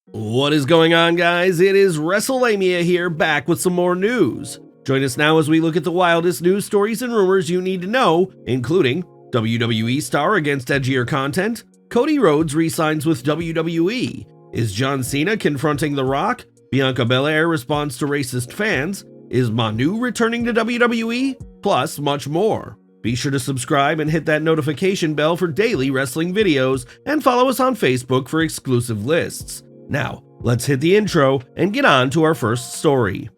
What is going on, guys? It is Wrestlelamia here, back with some more news. Join us now as we look at the wildest news stories and rumors you need to know, including WWE star against Edgier content, Cody Rhodes re-signs with WWE, is John Cena confronting The Rock, Bianca Belair responds to racist fans, is Manu returning to WWE, plus much more. Be sure to subscribe and hit that notification bell for daily wrestling videos, and follow us on Facebook for exclusive lists. Now, let's hit the intro and get on to our first story.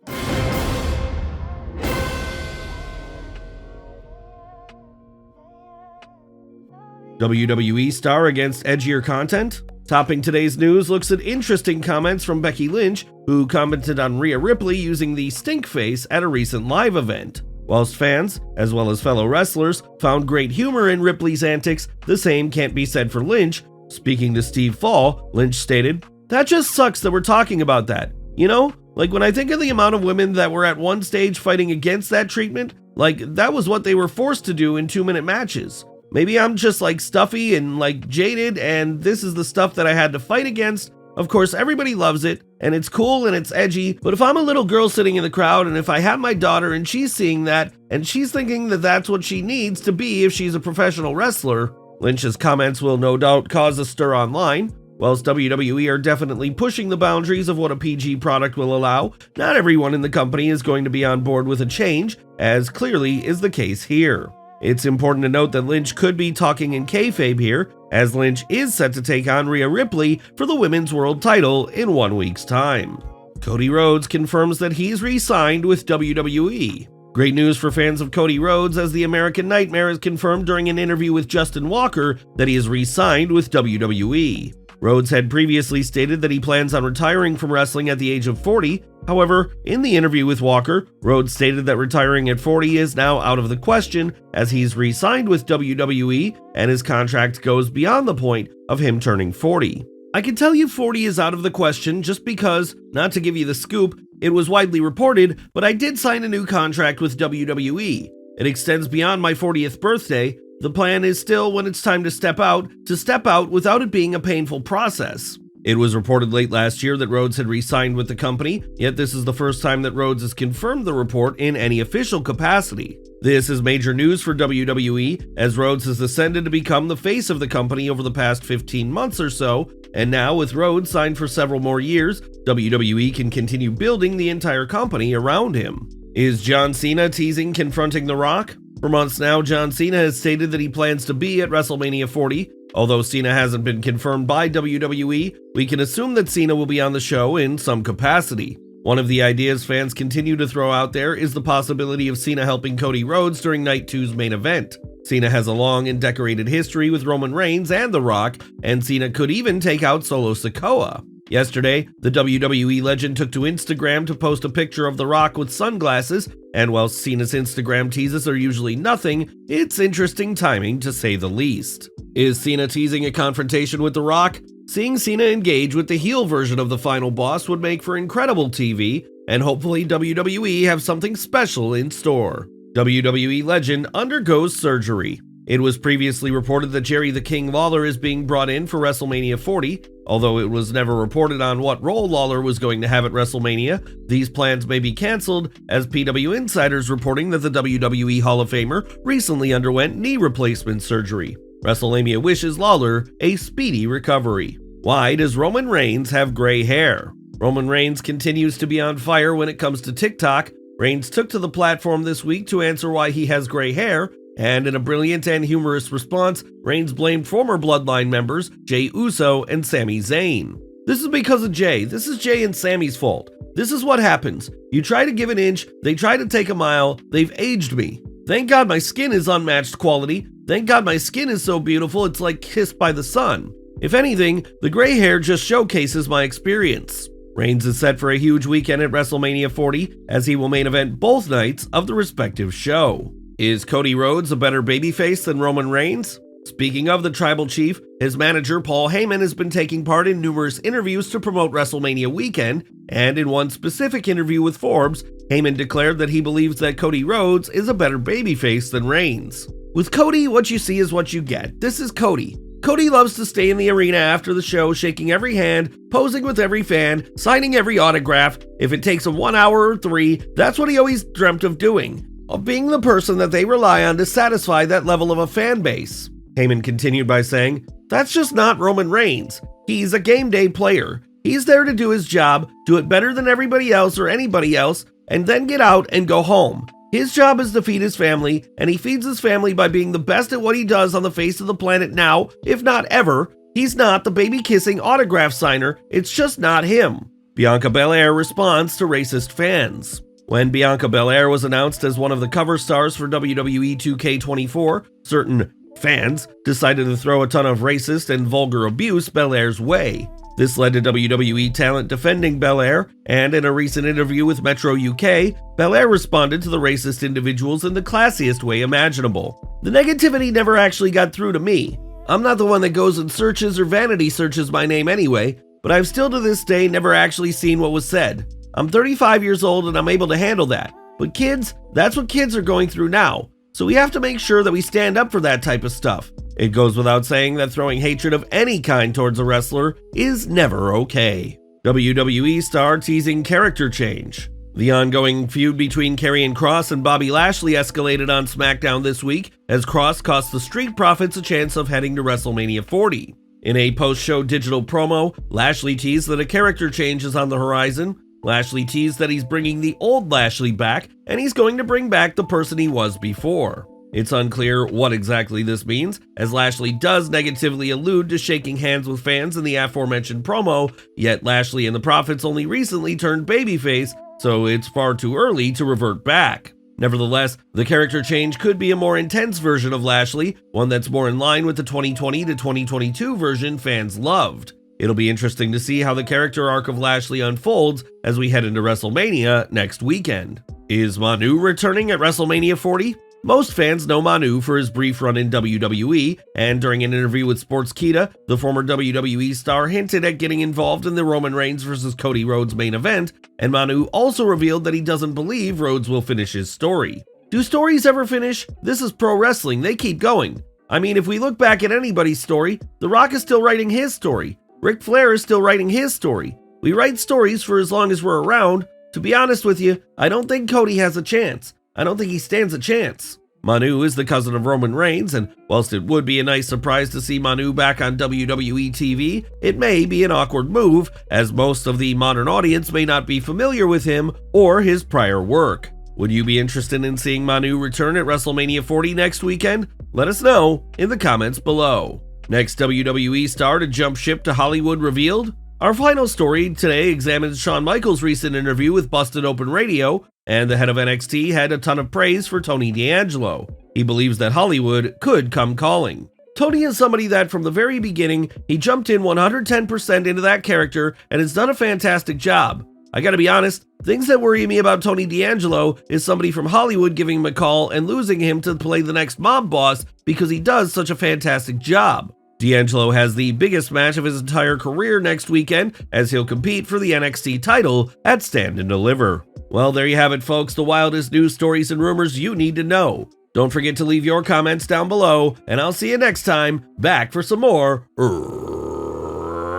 WWE star against Edgier content? Topping today's news looks at interesting comments from Becky Lynch, who commented on Rhea Ripley using the stink face at a recent live event. Whilst fans, as well as fellow wrestlers, found great humor in Ripley's antics, the same can't be said for Lynch. Speaking to Steve Fall, Lynch stated, "That just sucks that we're talking about that. You know, like when I think of the amount of women that were at one stage fighting against that treatment, like that was what they were forced to do in 2-minute matches. Maybe I'm just like stuffy and like jaded, and this is the stuff that I had to fight against. Of course, everybody loves it, and it's cool and it's edgy, but if I'm a little girl sitting in the crowd and if I have my daughter and she's seeing that, and she's thinking that that's what she needs to be if she's a professional wrestler," Lynch's comments will no doubt cause a stir online. Whilst WWE are definitely pushing the boundaries of what a PG product will allow, not everyone in the company is going to be on board with a change, as clearly is the case here. It's important to note that Lynch could be talking in kayfabe here, as Lynch is set to take on Rhea Ripley for the Women's World title in 1 week's time. Cody Rhodes confirms that he's re-signed with WWE. Great news for fans of Cody Rhodes, as the American Nightmare has confirmed during an interview with Justin Walker that he is re-signed with WWE. Rhodes had previously stated that he plans on retiring from wrestling at the age of 40. However, in the interview with Walker, Rhodes stated that retiring at 40 is now out of the question, as he's re-signed with WWE and his contract goes beyond the point of him turning 40. I can tell you 40 is out of the question just because, not to give you the scoop, it was widely reported, but I did sign a new contract with WWE. It extends beyond my 40th birthday. The plan is still, when it's time to step out without it being a painful process. It was reported late last year that Rhodes had re-signed with the company, yet this is the first time that Rhodes has confirmed the report in any official capacity. This is major news for WWE, as Rhodes has ascended to become the face of the company over the past 15 months or so, and now with Rhodes signed for several more years, WWE can continue building the entire company around him. Is John Cena teasing confronting The Rock? For months now, John Cena has stated that he plans to be at WrestleMania 40. Although Cena hasn't been confirmed by WWE, we can assume that Cena will be on the show in some capacity. One of the ideas fans continue to throw out there is the possibility of Cena helping Cody Rhodes during Night 2's main event. Cena has a long and decorated history with Roman Reigns and The Rock, and Cena could even take out Solo Sikoa. Yesterday, the WWE legend took to Instagram to post a picture of The Rock with sunglasses, and while Cena's Instagram teases are usually nothing, it's interesting timing to say the least. Is Cena teasing a confrontation with The Rock? Seeing Cena engage with the heel version of the final boss would make for incredible TV, and hopefully WWE have something special in store. WWE legend undergoes surgery. It was previously reported that Jerry the King Lawler is being brought in for WrestleMania 40. Although it was never reported on what role Lawler was going to have at WrestleMania, these plans may be cancelled, as PW Insider's reporting that the WWE Hall of Famer recently underwent knee replacement surgery. Wrestlelamia wishes Lawler a speedy recovery. Why does Roman Reigns have gray hair? Roman Reigns continues to be on fire when it comes to TikTok. Reigns took to the platform this week to answer why he has gray hair, and in a brilliant and humorous response, Reigns blamed former Bloodline members Jey Uso and Sami Zayn. "This is because of Jey. This is Jey and Sami's fault. This is what happens. You try to give an inch, they try to take a mile. They've aged me. Thank God my skin is unmatched quality. Thank God my skin is so beautiful it's like kissed by the sun. If anything, the gray hair just showcases my experience." Reigns is set for a huge weekend at WrestleMania 40, as he will main event both nights of the respective show. Is Cody Rhodes a better babyface than Roman Reigns? Speaking of the Tribal Chief, his manager Paul Heyman has been taking part in numerous interviews to promote WrestleMania weekend, and in one specific interview with Forbes, Heyman declared that he believes that Cody Rhodes is a better babyface than Reigns. With Cody, what you see is what you get. This is Cody. Cody loves to stay in the arena after the show, shaking every hand, posing with every fan, signing every autograph. If it takes him 1 hour or 3, that's what he always dreamt of doing, of being the person that they rely on to satisfy that level of a fan base. Heyman continued by saying, "That's just not Roman Reigns. He's a game day player. He's there to do his job, do it better than everybody else or anybody else, and then get out and go home. His job is to feed his family, and he feeds his family by being the best at what he does on the face of the planet now, if not ever. He's not the baby-kissing autograph signer. It's just not him." Bianca Belair responds to racist fans. When Bianca Belair was announced as one of the cover stars for WWE 2K24, certain fans decided to throw a ton of racist and vulgar abuse Belair's way. This led to WWE talent defending Belair, and in a recent interview with Metro UK, Belair responded to the racist individuals in the classiest way imaginable. "The negativity never actually got through to me. I'm not the one that goes and searches or vanity searches my name anyway, but I've still to this day never actually seen what was said. I'm 35 years old and I'm able to handle that. But kids, that's what kids are going through now. So we have to make sure that we stand up for that type of stuff. It goes without saying that throwing hatred of any kind towards a wrestler is never okay." WWE star teasing character change. The ongoing feud between Karrion Kross and Bobby Lashley escalated on SmackDown this week as Kross cost the Street Profits a chance of heading to WrestleMania 40. In a post-show digital promo, Lashley teased that a character change is on the horizon. Lashley teased that he's bringing the old Lashley back, and he's going to bring back the person he was before. It's unclear what exactly this means, as Lashley does negatively allude to shaking hands with fans in the aforementioned promo, yet Lashley and the Profits only recently turned babyface, so it's far too early to revert back. Nevertheless, the character change could be a more intense version of Lashley, one that's more in line with the 2020 to 2022 version fans loved. It'll be interesting to see how the character arc of Lashley unfolds as we head into WrestleMania next weekend. Is Manu returning at WrestleMania 40? Most fans know Manu for his brief run in WWE, and during an interview with Sportskeeda, the former WWE star hinted at getting involved in the Roman Reigns vs. Cody Rhodes main event, and Manu also revealed that he doesn't believe Rhodes will finish his story. Do stories ever finish? This is pro wrestling, they keep going. I mean, if we look back at anybody's story, The Rock is still writing his story. Ric Flair is still writing his story. We write stories for as long as we're around. To be honest with you, I don't think Cody has a chance. I don't think he stands a chance. Manu is the cousin of Roman Reigns, and whilst it would be a nice surprise to see Manu back on WWE TV, it may be an awkward move, as most of the modern audience may not be familiar with him or his prior work. Would you be interested in seeing Manu return at WrestleMania 40 next weekend? Let us know in the comments below. Next WWE star to jump ship to Hollywood revealed? Our final story today examines Shawn Michaels' recent interview with Busted Open Radio, and the head of NXT had a ton of praise for Tony D'Angelo. He believes that Hollywood could come calling. Tony is somebody that from the very beginning, he jumped in 110% into that character and has done a fantastic job. I gotta be honest, things that worry me about Tony D'Angelo is somebody from Hollywood giving him a call and losing him to play the next mob boss because he does such a fantastic job. D'Angelo has the biggest match of his entire career next weekend as he'll compete for the NXT title at Stand and Deliver. Well, there you have it, folks, the wildest news stories and rumors you need to know. Don't forget to leave your comments down below, and I'll see you next time back for some more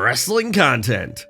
wrestling content.